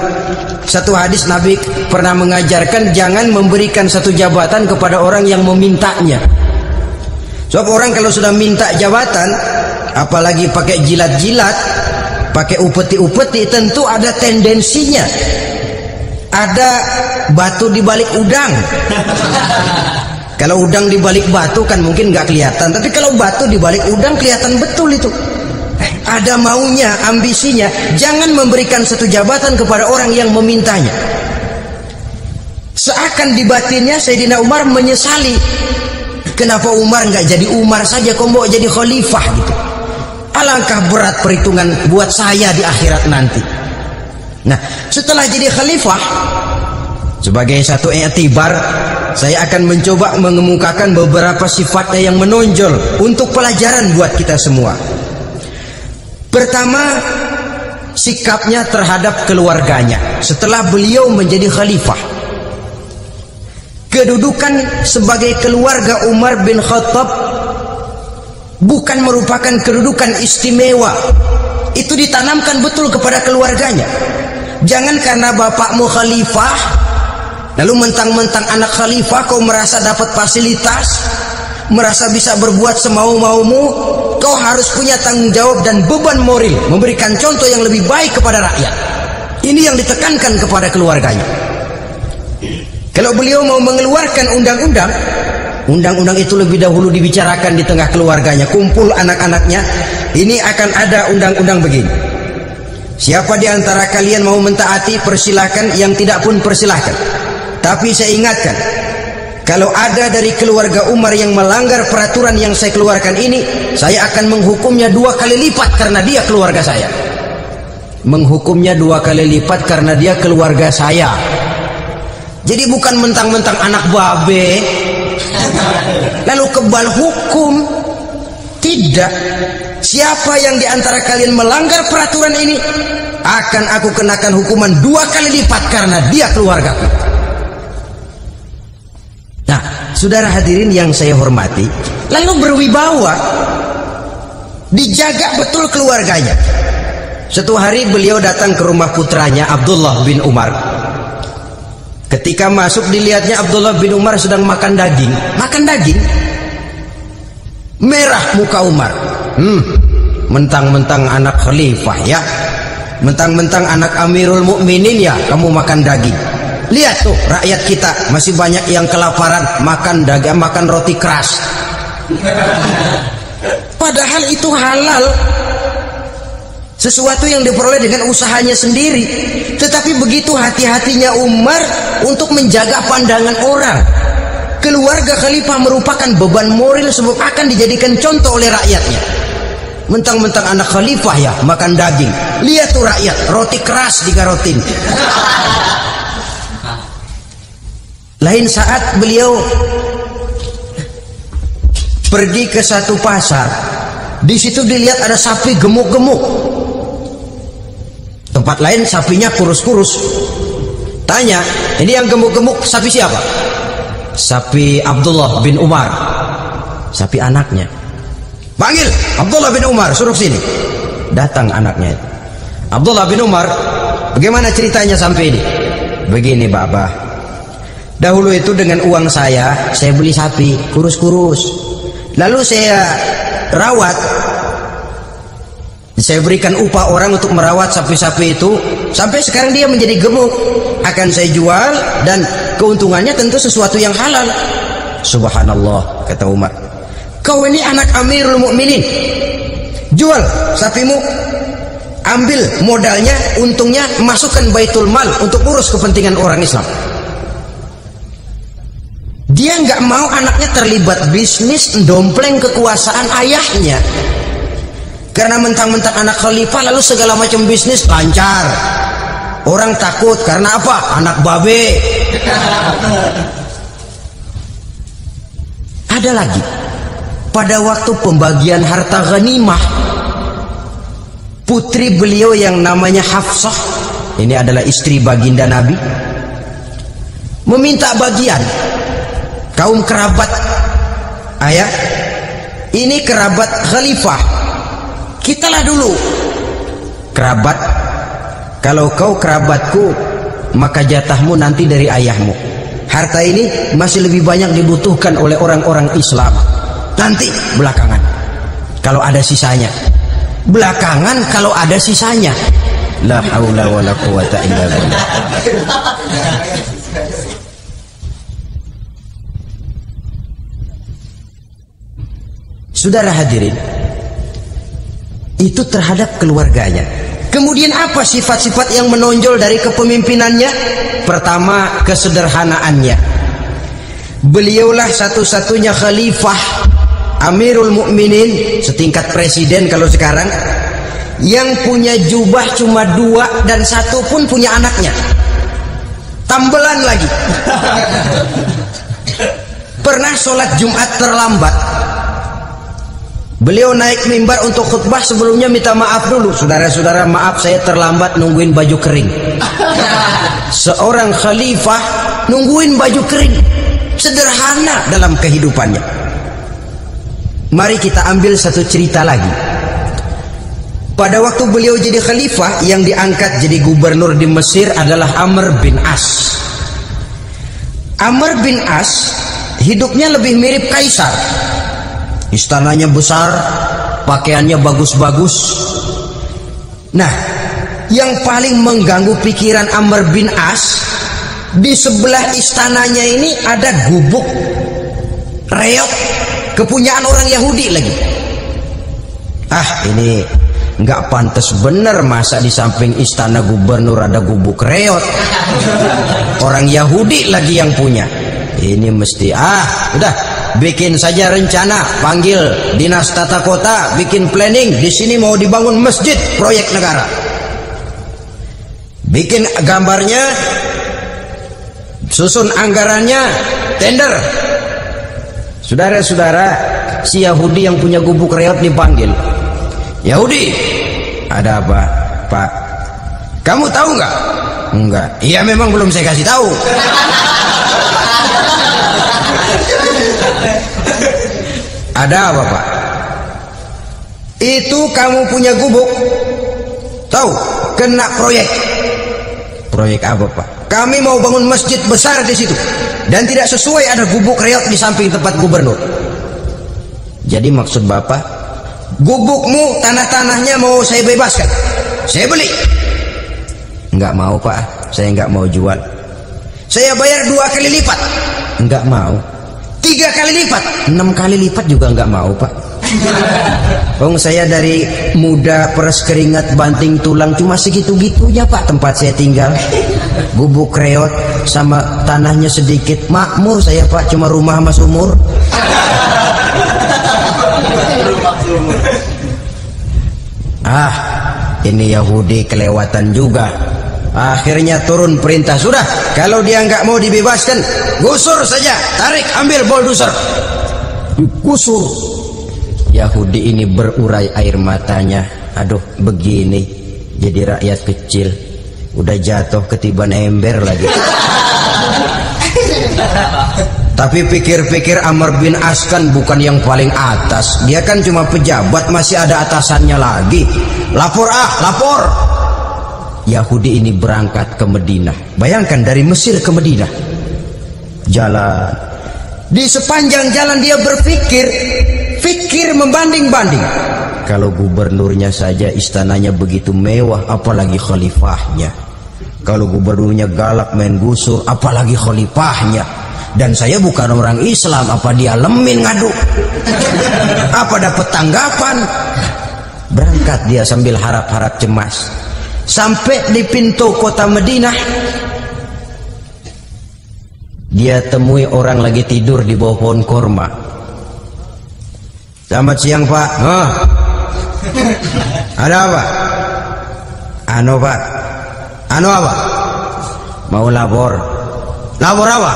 satu hadis Nabi pernah mengajarkan jangan memberikan satu jabatan kepada orang yang memintanya. Sebab orang kalau sudah minta jabatan, apalagi pakai jilat-jilat, pakai upeti-upeti, tentu ada tendensinya. Ada batu di balik udang. Kalau udang di balik batu kan mungkin nggak kelihatan, tapi kalau batu di balik udang kelihatan betul itu. Ada maunya, ambisinya. Jangan memberikan satu jabatan kepada orang yang memintanya. Seakan di batinnya Sayyidina Umar menyesali. Kenapa Umar nggak jadi Umar saja, kok mau jadi khalifah gitu? Alangkah berat perhitungan buat saya di akhirat nanti. Nah, setelah jadi khalifah, sebagai satu i'tibar, saya akan mencoba mengemukakan beberapa sifatnya yang menonjol untuk pelajaran buat kita semua. Pertama, sikapnya terhadap keluarganya setelah beliau menjadi khalifah. Kedudukan sebagai keluarga Umar bin Khattab bukan merupakan kedudukan istimewa. Itu ditanamkan betul kepada keluarganya. Jangan karena bapakmu khalifah, lalu mentang-mentang anak khalifah kau merasa dapat fasilitas, merasa bisa berbuat semau-maumu. Kau harus punya tanggung jawab dan beban moral, memberikan contoh yang lebih baik kepada rakyat. Ini yang ditekankan kepada keluarganya. Kalau beliau mau mengeluarkan undang-undang itu lebih dahulu dibicarakan di tengah keluarganya, kumpul anak-anaknya, ini akan ada undang-undang begini. Siapa di antara kalian mau mentaati, persilahkan, yang tidak pun persilahkan. Tapi saya ingatkan, kalau ada dari keluarga Umar yang melanggar peraturan yang saya keluarkan ini, saya akan menghukumnya 2 kali lipat karena dia keluarga saya. Menghukumnya 2 kali lipat karena dia keluarga saya. Jadi bukan mentang-mentang anak babe lalu kebal hukum. Tidak. Siapa yang di antara kalian melanggar peraturan ini, akan aku kenakan hukuman 2 kali lipat karena dia keluargaku. Nah, saudara hadirin yang saya hormati, lalu berwibawa, dijaga betul keluarganya. Suatu hari beliau datang ke rumah putranya Abdullah bin Umar. Ketika masuk, dilihatnya Abdullah bin Umar sedang makan daging. Merah muka Umar. Mentang-mentang anak khalifah ya, mentang-mentang anak Amirul Mukminin ya, kamu makan daging. Lihat tuh, rakyat kita masih banyak yang kelaparan, makan daging, makan roti keras. Padahal itu halal, sesuatu yang diperoleh dengan usahanya sendiri. Tetapi begitu hati-hatinya Umar untuk menjaga pandangan orang. Keluarga khalifah merupakan beban moral sebab akan dijadikan contoh oleh rakyatnya. Mentang-mentang anak khalifah ya, makan daging. Lihat tuh rakyat, roti keras digarotin. Lain saat beliau pergi ke satu pasar, di situ dilihat ada sapi gemuk-gemuk. Tempat lain sapinya kurus-kurus. Tanya, ini yang gemuk-gemuk sapi siapa? Sapi Abdullah bin Umar, sapi anaknya. Panggil Abdullah bin Umar, suruh sini. Datang anaknya. Abdullah bin Umar, bagaimana ceritanya sampai ini? Begini Bapak, dahulu itu dengan uang saya beli sapi kurus-kurus, lalu saya rawat, saya berikan upah orang untuk merawat sapi-sapi itu sampai sekarang dia menjadi gemuk. Akan saya jual dan keuntungannya tentu sesuatu yang halal. Subhanallah, kata Umar, kau ini anak Amirul Mukminin, jual sapimu, ambil modalnya, untungnya masukkan Baitul Mal untuk urus kepentingan orang Islam. Dia nggak mau anaknya terlibat bisnis dompleng kekuasaan ayahnya. Karena mentang-mentang anak khalifah lalu segala macam bisnis lancar. Orang takut karena apa? Anak babe. Ada lagi, pada waktu pembagian harta ghanimah, putri beliau yang namanya Hafsah, ini adalah istri baginda Nabi, meminta bagian. Kaum kerabat ayah, ini kerabat khalifah, kitalah dulu kerabat. Kalau kau kerabatku, maka jatahmu nanti dari ayahmu. Harta ini masih lebih banyak dibutuhkan oleh orang-orang Islam. Nanti belakangan kalau ada sisanya. Belakangan kalau ada sisanya. La haula wala quwata illa billah. Saudara hadirin, itu terhadap keluarganya. Kemudian apa sifat-sifat yang menonjol dari kepemimpinannya? Pertama, kesederhanaannya. Beliaulah satu-satunya khalifah Amirul Mukminin, setingkat presiden kalau sekarang, yang punya jubah cuma 2 dan 1 pun punya anaknya. Tambelan lagi. Pernah sholat Jumat terlambat, beliau naik mimbar untuk khutbah, sebelumnya minta maaf dulu. Saudara-saudara, maaf saya terlambat nungguin baju kering. Seorang khalifah nungguin baju kering, sederhana dalam kehidupannya. Mari kita ambil satu cerita lagi. Pada waktu beliau jadi khalifah, yang diangkat jadi gubernur di Mesir adalah Amr bin As. Amr bin As hidupnya lebih mirip kaisar. Istananya besar, pakaiannya bagus-bagus. Nah, yang paling mengganggu pikiran Amr bin As di sebelah istananya ini ada gubuk reok kepunyaan orang Yahudi lagi. Ini nggak pantas bener, masa di samping istana gubernur ada gubuk reot, orang Yahudi lagi yang punya. Ini mesti udah bikin saja rencana, panggil dinas tata kota, bikin planning. Di sini mau dibangun masjid proyek negara, bikin gambarnya, susun anggarannya, tender. Saudara-saudara, si Yahudi yang punya gubuk reot dipanggil. Yahudi, ada apa, Pak? Kamu tahu nggak? Enggak. Iya, memang belum saya kasih tahu. Ada apa, Pak? Itu kamu punya gubuk, tahu, kena proyek. Proyek apa, Pak? Kami mau bangun masjid besar di situ, dan tidak sesuai ada gubuk reot di samping tempat gubernur. Jadi maksud Bapak, gubukmu, tanah-tanahnya mau saya bebaskan, saya beli? Enggak mau, Pak, saya enggak mau jual. Saya bayar 2 kali lipat. Enggak mau. 3 kali lipat, 6 kali lipat juga enggak mau, Pak. Saya dari muda peres keringat banting tulang cuma segitu-gitunya, Pak, tempat saya tinggal. Gubuk reot sama tanahnya sedikit, makmur saya, Pak, cuma rumah sama sumur. Ini Yahudi kelewatan juga. Akhirnya turun perintah, sudah, kalau dia nggak mau dibebaskan, gusur saja, tarik, ambil bulldozer, gusur. Yahudi ini berurai air matanya. Aduh, begini jadi rakyat kecil, udah jatuh ketiban ember lagi. Tapi pikir-pikir Amr bin As kan bukan yang paling atas, dia kan cuma pejabat, masih ada atasannya lagi. Lapor, lapor. Yahudi ini berangkat ke Madinah. Bayangkan dari Mesir ke Madinah, jalan. Di sepanjang jalan dia berpikir, membanding-banding. Kalau gubernurnya saja istananya begitu mewah, apalagi khalifahnya. Kalau gubernurnya galak main gusur, apalagi khalifahnya. Dan saya bukan orang Islam, apa dia lemin ngadu? Apa dapat tanggapan? Berangkat dia sambil harap-harap cemas. Sampai di pintu kota Madinah, dia temui orang lagi tidur di bawah pohon korma. Selamat siang, Pak. Ada apa? Pak. Apa? Mau lapor. Lapor apa?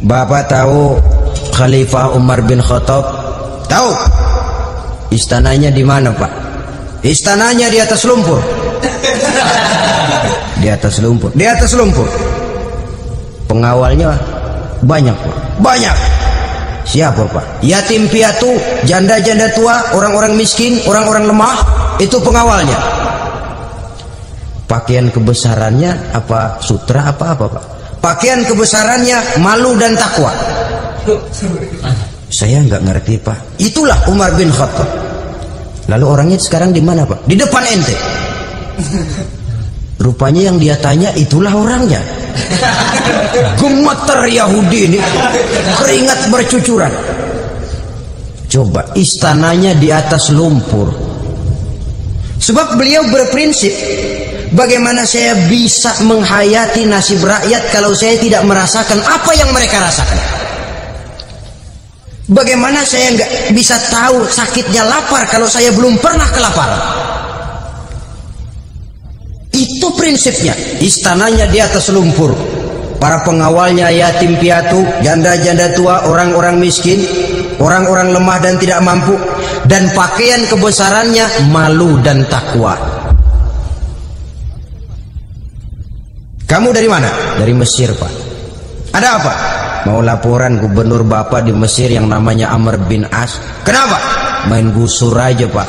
Bapak tahu Khalifah Umar bin Khattab? Tahu. Istananya di mana, Pak? Istananya di atas lumpur. Di atas lumpur. Di atas lumpur. Pengawalnya banyak, Pak. Banyak. Siapa, Pak? Yatim piatu, janda-janda tua, orang-orang miskin, orang-orang lemah, itu pengawalnya. Pakaian kebesarannya apa sutra apa, Pak? Pakaian kebesarannya malu dan takwa. Saya nggak ngerti, Pak. Itulah Umar bin Khattab. Lalu orangnya sekarang di mana, Pak? Di depan ente. Rupanya yang dia tanya itulah orangnya. Gemeter Yahudi ini, keringat bercucuran. Coba, istananya di atas lumpur. Sebab beliau berprinsip, bagaimana saya bisa menghayati nasib rakyat kalau saya tidak merasakan apa yang mereka rasakan? Bagaimana saya nggak bisa tahu sakitnya lapar kalau saya belum pernah kelaparan? Itu prinsipnya. Istananya di atas lumpur. Para pengawalnya yatim piatu, janda-janda tua, orang-orang miskin, orang-orang lemah dan tidak mampu. Dan pakaian kebesarannya malu dan takwa. Kamu dari mana? Dari Mesir, Pak. Ada apa? Mau laporan gubernur Bapak di Mesir yang namanya Amr bin As. Kenapa? Main gusur aja, Pak.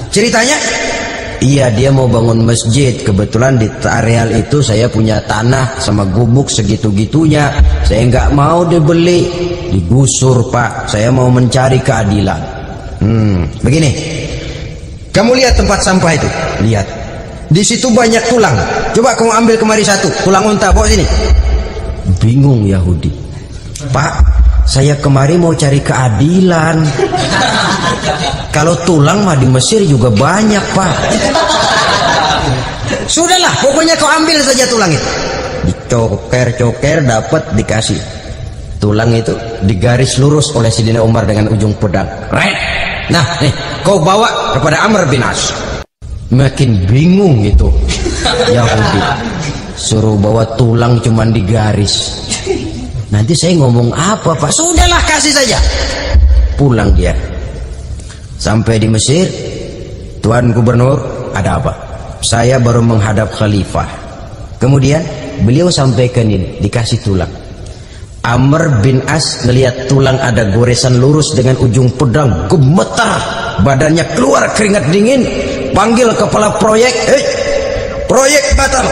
Ceritanya? Iya, dia mau bangun masjid. Kebetulan di areal itu saya punya tanah sama gubuk segitu-gitunya. Saya nggak mau dibeli, digusur, Pak. Saya mau mencari keadilan. Begini, kamu lihat tempat sampah itu. Lihat. Di situ banyak tulang. Coba kamu ambil kemari satu, tulang unta, bawa sini. Bingung Yahudi. Pak, saya kemari mau cari keadilan. Kalau tulang mah di Mesir juga banyak, Pak. Sudahlah, pokoknya kau ambil saja tulang itu. Dicoker-coker, dapat, dikasih. Tulang itu digaris lurus oleh Sayyidina Umar dengan ujung pedang. Red. Nah, nih, kau bawa kepada Amr bin As. Makin bingung itu Yahudi. Suruh bawa tulang cuman digaris. Nanti saya ngomong apa, Pak? Sudahlah, kasih saja. Pulang dia. Sampai di Mesir, Tuan Gubernur, ada apa? Saya baru menghadap khalifah. Kemudian beliau sampaikan ini, dikasih tulang. Amr bin As melihat tulang ada goresan lurus dengan ujung pedang, gemetar, badannya keluar keringat dingin, panggil kepala proyek, proyek batal,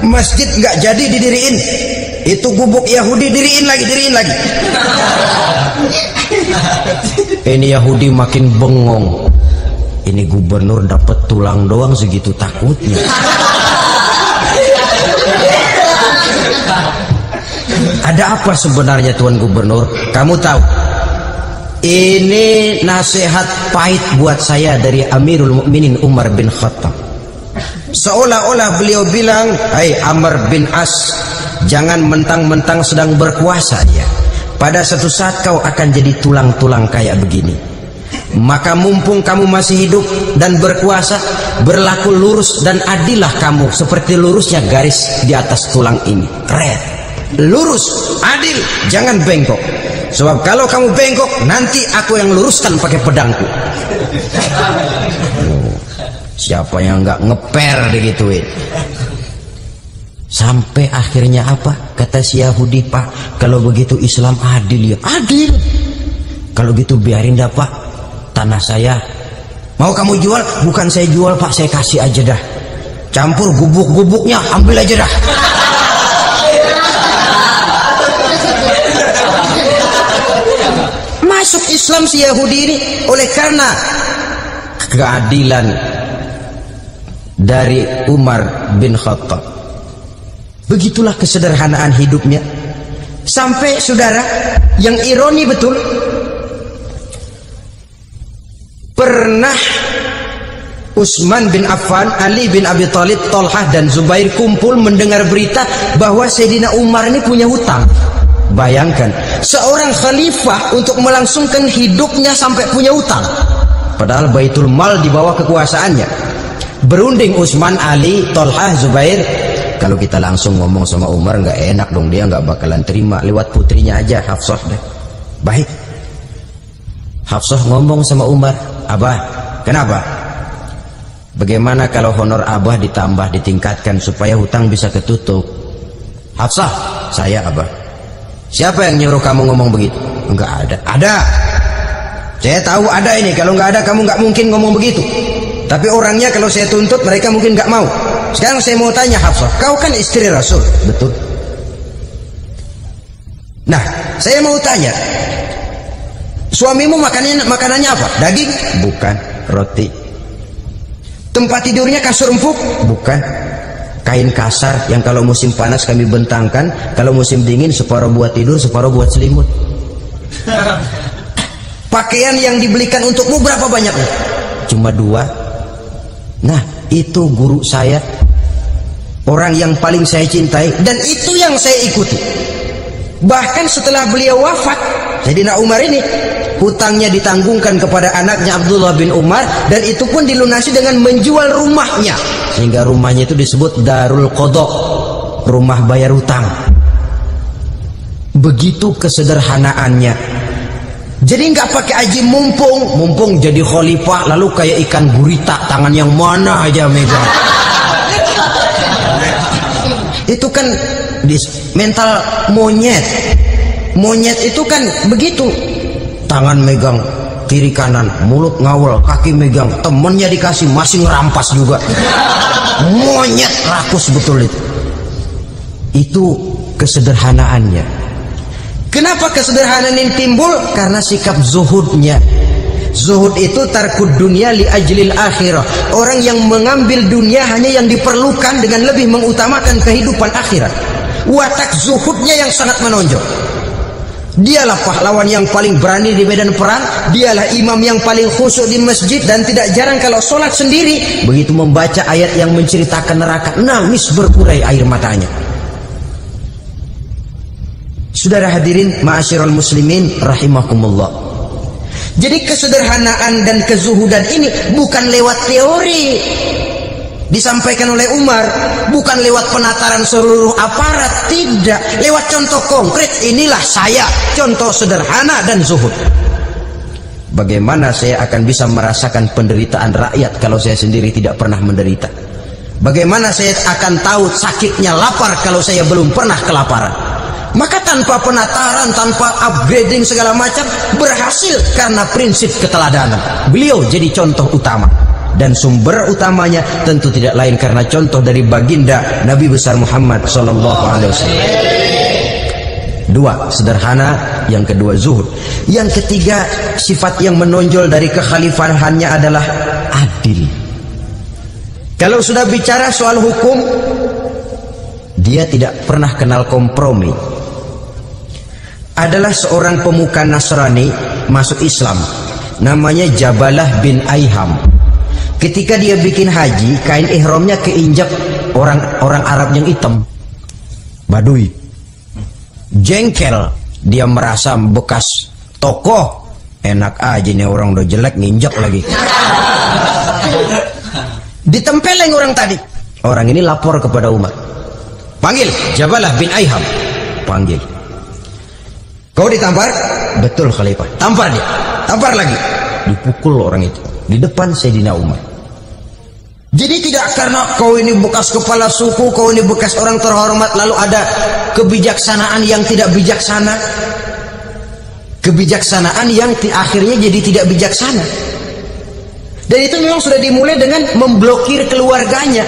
masjid nggak jadi didiriin, itu gubuk Yahudi diriin lagi. Ini Yahudi makin bengong. Ini gubernur dapat tulang doang segitu takutnya. Ada apa sebenarnya Tuan Gubernur? Kamu tahu, ini nasihat pahit buat saya dari Amirul Mukminin Umar bin Khattab. Seolah-olah beliau bilang, "Hai Amr bin As, jangan mentang-mentang sedang berkuasa ya. Pada suatu saat kau akan jadi tulang-tulang kayak begini. Maka mumpung kamu masih hidup dan berkuasa, berlaku lurus dan adillah kamu seperti lurusnya garis di atas tulang ini. Red. Lurus, adil, jangan bengkok. Sebab kalau kamu bengkok, nanti aku yang luruskan pakai pedangku." Siapa yang nggak ngeper digituin? Sampai akhirnya apa? Kata si Yahudi, "Pak, kalau begitu Islam adil ya." Adil. Kalau gitu biarin dah, Pak. Tanah saya mau kamu jual? Bukan saya jual, Pak, saya kasih aja dah. Campur gubuk-gubuknya, ambil aja dah. Masuk Islam si Yahudi ini oleh karena keadilan dari Umar bin Khattab. Begitulah kesederhanaan hidupnya. Sampai saudara, yang ironi betul, pernah Utsman bin Affan, Ali bin Abi Thalib, Thalhah dan Zubair kumpul mendengar berita bahwa Sayyidina Umar ini punya hutang. Bayangkan, seorang khalifah untuk melangsungkan hidupnya sampai punya hutang. Padahal Baitul Mal di bawah kekuasaannya. Berunding Utsman, Ali, Thalhah, Zubair. Kalau kita langsung ngomong sama Umar nggak enak dong, dia nggak bakalan terima. Lewat putrinya aja, Hafsah deh. Baik. Hafsah ngomong sama Umar, "Abah, kenapa? Bagaimana kalau honor Abah ditambah, ditingkatkan supaya hutang bisa ketutup?" "Hafsah, saya Abah." "Siapa yang nyuruh kamu ngomong begitu?" "Enggak ada." "Ada. Saya tahu ada ini. Kalau enggak ada kamu enggak mungkin ngomong begitu. Tapi orangnya kalau saya tuntut mereka mungkin enggak mau. Sekarang saya mau tanya Hafsah, kau kan istri Rasul." "Betul." "Nah, saya mau tanya, suamimu makanannya apa? Daging?" "Bukan." "Roti." "Tempat tidurnya kasur empuk?" "Bukan." "Kain kasar yang kalau musim panas kami bentangkan, kalau musim dingin separuh buat tidur, separuh buat selimut." "Pakaian yang dibelikan untukmu berapa banyaknya?" "Cuma 2. Nah, itu guru saya, orang yang paling saya cintai, dan itu yang saya ikuti. Bahkan setelah beliau wafat, Sayyidina Umar ini hutangnya ditanggungkan kepada anaknya Abdullah bin Umar, dan itu pun dilunasi dengan menjual rumahnya, sehingga rumahnya itu disebut Darul Qadha, rumah bayar hutang. Begitu kesederhanaannya. Jadi nggak pakai aji mumpung jadi khalifah lalu kayak ikan gurita, tangan yang mana aja megang. Itu kan mental monyet. Monyet itu kan begitu, tangan megang kiri kanan, mulut ngawal, kaki megang, temennya dikasih masih ngerampas juga. Monyet rakus betul itu. Itu kesederhanaannya. Kenapa kesederhanaan ini timbul? Karena sikap zuhudnya. Zuhud itu tarkud dunia li ajlil akhirah. Orang yang mengambil dunia hanya yang diperlukan dengan lebih mengutamakan kehidupan akhirat. Watak zuhudnya yang sangat menonjol. Dialah pahlawan yang paling berani di medan perang. Dialah imam yang paling khusyuk di masjid. Dan tidak jarang kalau sholat sendiri, begitu membaca ayat yang menceritakan neraka, nangis berurai air matanya. Saudara hadirin ma'asyiral muslimin rahimakumullah. Jadi kesederhanaan dan kezuhudan ini bukan lewat teori disampaikan oleh Umar, bukan lewat penataran seluruh aparat, tidak, lewat contoh konkret. Inilah saya, contoh sederhana dan zuhud. Bagaimana saya akan bisa merasakan penderitaan rakyat kalau saya sendiri tidak pernah menderita? Bagaimana saya akan tahu sakitnya lapar kalau saya belum pernah kelaparan? Maka tanpa penataran, tanpa upgrading segala macam, berhasil karena prinsip keteladanan. Beliau jadi contoh utama. Dan sumber utamanya tentu tidak lain karena contoh dari baginda Nabi besar Muhammad SAW. Dua, sederhana. Yang kedua, zuhud. Yang ketiga, sifat yang menonjol dari kekhalifahannya adalah adil. Kalau sudah bicara soal hukum, dia tidak pernah kenal kompromi. Adalah seorang pemuka Nasrani masuk Islam, namanya Jabalah bin Aiham. Ketika dia bikin haji, kain ihramnya keinjak orang Arab yang hitam, Badui. Jengkel, dia merasa bekas tokoh, enak aja nih orang udah jelek nginjak lagi. Ditempeleng orang tadi. Orang ini lapor kepada Umar. Panggil Jabalah bin Aiham. Panggil. Kau ditampar? Betul Khalifah. Tampar dia. Tampar lagi. Dipukul orang itu di depan Sayyidina Umar. Jadi tidak karena kau ini bekas kepala suku, kau ini bekas orang terhormat, lalu ada kebijaksanaan yang tidak bijaksana. Kebijaksanaan yang akhirnya jadi tidak bijaksana. Dan itu memang sudah dimulai dengan memblokir keluarganya.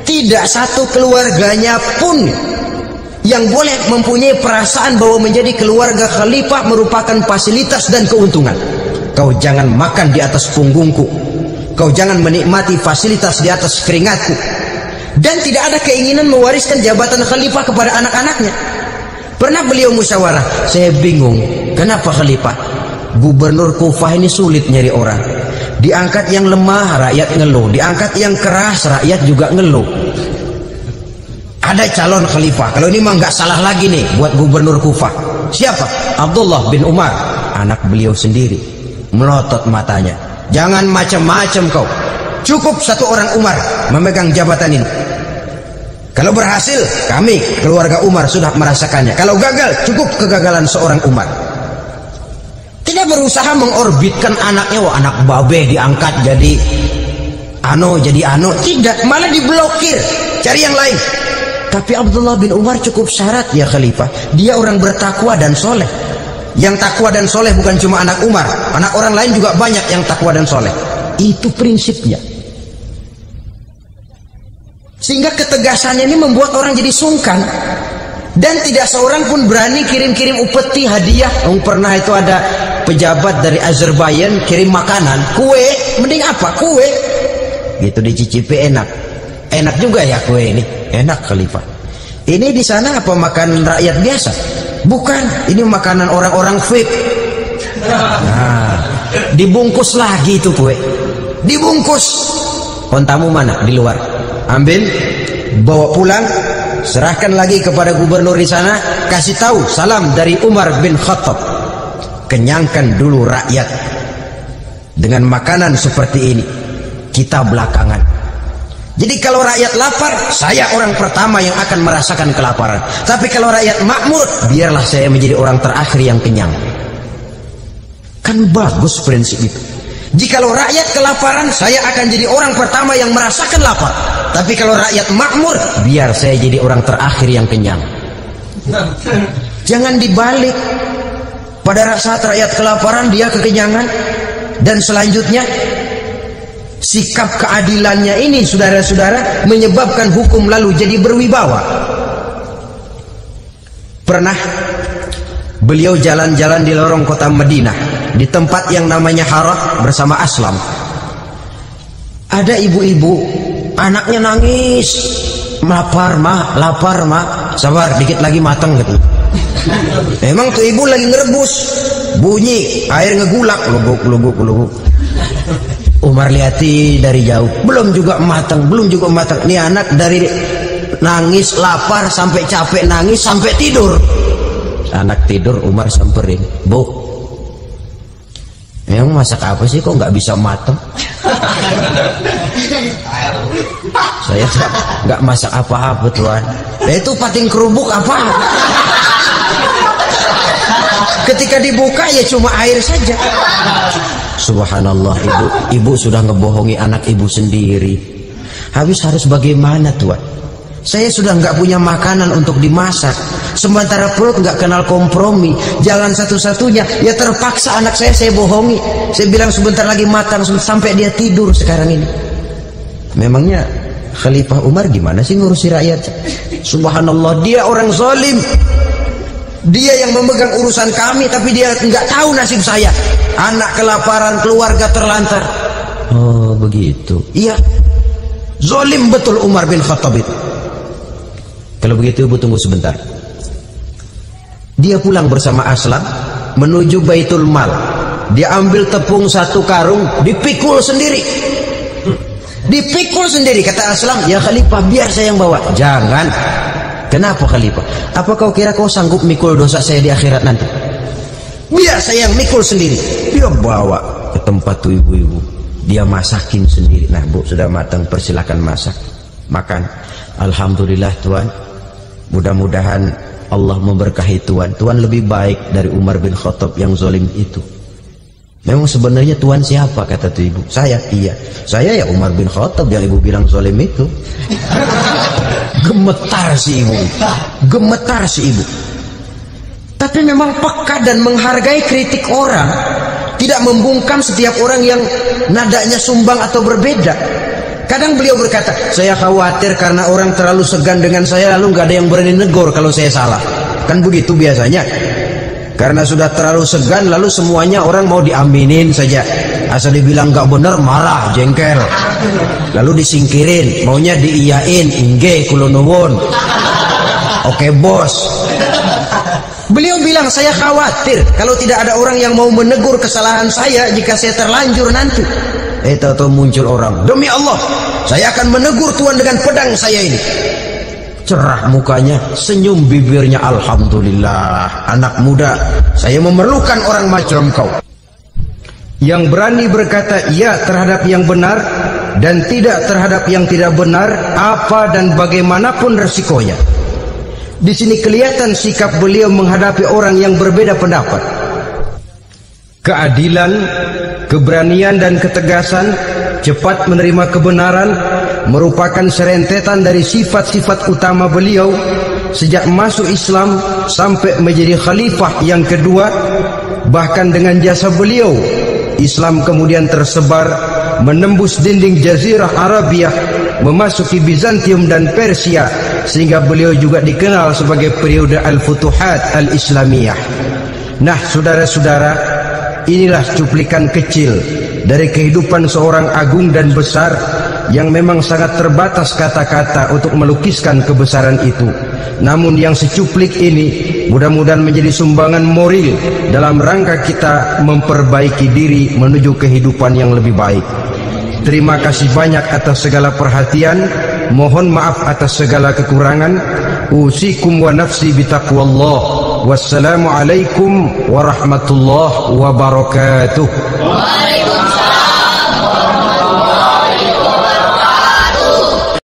Tidak satu keluarganya pun yang boleh mempunyai perasaan bahwa menjadi keluarga khalifah merupakan fasilitas dan keuntungan. Kau jangan makan di atas punggungku. Kau jangan menikmati fasilitas di atas keringatku. Dan tidak ada keinginan mewariskan jabatan khalifah kepada anak-anaknya. Pernah beliau musyawarah, saya bingung, kenapa khalifah? Gubernur Kufah ini sulit nyari orang. Diangkat yang lemah, rakyat ngeluh. Diangkat yang keras, rakyat juga ngeluh. Ada calon khalifah, kalau ini mah nggak salah lagi nih buat gubernur Kufah. Siapa? Abdullah bin Umar, anak beliau sendiri. Melotot matanya. Jangan macam-macam kau. Cukup satu orang Umar memegang jabatan ini. Kalau berhasil, kami keluarga Umar sudah merasakannya. Kalau gagal, cukup kegagalan seorang Umar. Tidak berusaha mengorbitkan anaknya, wah anak babe diangkat jadi ano. Tidak, malah diblokir. Cari yang lain. Tapi Abdullah bin Umar cukup syarat ya khalifah. Dia orang bertakwa dan soleh. Yang takwa dan soleh bukan cuma anak Umar, anak orang lain juga banyak yang takwa dan soleh. Itu prinsipnya. Sehingga ketegasannya ini membuat orang jadi sungkan. Dan tidak seorang pun berani kirim-kirim upeti hadiah. Pernah itu ada pejabat dari Azerbaijan kirim makanan, kue, mending apa? Kue. Gitu dicicipi enak. Enak juga ya kue ini. Enak khalifah. Ini di sana apa makan rakyat biasa? Bukan, ini makanan orang-orang fake. Nah, dibungkus lagi itu kue. Dibungkus. Kontamu mana? Di luar. Ambil, bawa pulang, serahkan lagi kepada gubernur di sana, kasih tahu salam dari Umar bin Khattab. Kenyangkan dulu rakyat dengan makanan seperti ini. Kita belakangan. Jadi kalau rakyat lapar, saya orang pertama yang akan merasakan kelaparan. Tapi kalau rakyat makmur, biarlah saya menjadi orang terakhir yang kenyang. Kan bagus prinsip itu. Jikalau rakyat kelaparan, saya akan jadi orang pertama yang merasakan lapar. Tapi kalau rakyat makmur, biar saya jadi orang terakhir yang kenyang. Jangan dibalik. Pada saat rakyat kelaparan, dia kekenyangan. Dan selanjutnya, sikap keadilannya ini saudara-saudara menyebabkan hukum lalu jadi berwibawa. Pernah beliau jalan-jalan di lorong kota Madinah di tempat yang namanya Harah bersama Aslam. Ada ibu-ibu, anaknya nangis, lapar mah, sabar dikit lagi matang gitu. Memang tuh ibu lagi ngerebus, bunyi air ngegulak, luguk. Umar lihati dari jauh, belum juga matang. Nih anak dari nangis lapar sampai capek nangis sampai tidur. Anak tidur, Umar samperin, Bu, yang masak apa sih kok nggak bisa matang? Saya nggak masak apa-apa tuan. Itu pating kerubuk apa? Ketika dibuka ya cuma air saja. Subhanallah, ibu sudah ngebohongi anak ibu sendiri. Habis harus bagaimana tuan? Saya sudah nggak punya makanan untuk dimasak, sementara perut nggak kenal kompromi. Jalan satu-satunya ya terpaksa anak saya bohongi. Saya bilang sebentar lagi matang sampai dia tidur sekarang ini. Memangnya Khalifah Umar gimana sih ngurusi rakyat? Subhanallah, dia orang zalim. Dia yang memegang urusan kami, tapi dia nggak tahu nasib saya. Anak kelaparan, keluarga terlantar. Oh begitu. Iya, zalim betul Umar bin Khattab itu. Kalau begitu ibu tunggu sebentar. Dia pulang bersama Aslam menuju Baitul Mal. Dia ambil tepung 1 karung, dipikul sendiri. Dipikul sendiri. Kata Aslam, ya Khalifah biar saya yang bawa. Jangan. Kenapa Khalifah? Apa kau kira kau sanggup mikul dosa saya di akhirat nanti? Biar saya yang mikul sendiri. Dia bawa ke tempat tuh ibu-ibu. Dia masakin sendiri. Nah Bu, sudah matang, persilakan masak. Makan. Alhamdulillah Tuan. Mudah-mudahan Allah memberkahi Tuan. Tuan lebih baik dari Umar bin Khattab yang zalim itu. Memang sebenarnya Tuan siapa? Kata tuh ibu. Saya. Iya, saya ya Umar bin Khattab yang ibu bilang zalim itu. Gemetar si ibu. Tapi memang peka dan menghargai kritik orang. Tidak membungkam setiap orang yang nadanya sumbang atau berbeda. Kadang beliau berkata, saya khawatir karena orang terlalu segan dengan saya, lalu nggak ada yang berani negor kalau saya salah. Kan begitu biasanya. Karena sudah terlalu segan, lalu semuanya orang mau diaminin saja. Asal dibilang nggak benar, marah, jengkel. Lalu disingkirin, maunya diiyain, inge kulonuwun. Oke bos. Beliau bilang, saya khawatir kalau tidak ada orang yang mau menegur kesalahan saya jika saya terlanjur nanti. Tahu-tahu muncul orang, demi Allah, saya akan menegur Tuan dengan pedang saya ini. Cerah mukanya, senyum bibirnya, alhamdulillah. Anak muda, saya memerlukan orang macam kau, yang berani berkata ya terhadap yang benar dan tidak terhadap yang tidak benar, apa dan bagaimanapun resikonya. Di sini kelihatan sikap beliau menghadapi orang yang berbeda pendapat. Keadilan, keberanian dan ketegasan, cepat menerima kebenaran merupakan serentetan dari sifat-sifat utama beliau sejak masuk Islam sampai menjadi khalifah yang kedua. Bahkan dengan jasa beliau, Islam kemudian tersebar menembus dinding Jazirah Arabia, memasuki Bizantium dan Persia, sehingga beliau juga dikenal sebagai periode Al-Futuhat Al-Islamiyah. Nah saudara-saudara, inilah cuplikan kecil dari kehidupan seorang agung dan besar yang memang sangat terbatas kata-kata untuk melukiskan kebesaran itu. Namun yang secuplik ini mudah-mudahan menjadi sumbangan moral dalam rangka kita memperbaiki diri menuju kehidupan yang lebih baik. Terima kasih banyak atas segala perhatian. Mohon maaf atas segala kekurangan. Usikum wa nafsi bitaqwallah. Wassalamualaikum warahmatullahi wabarakatuh.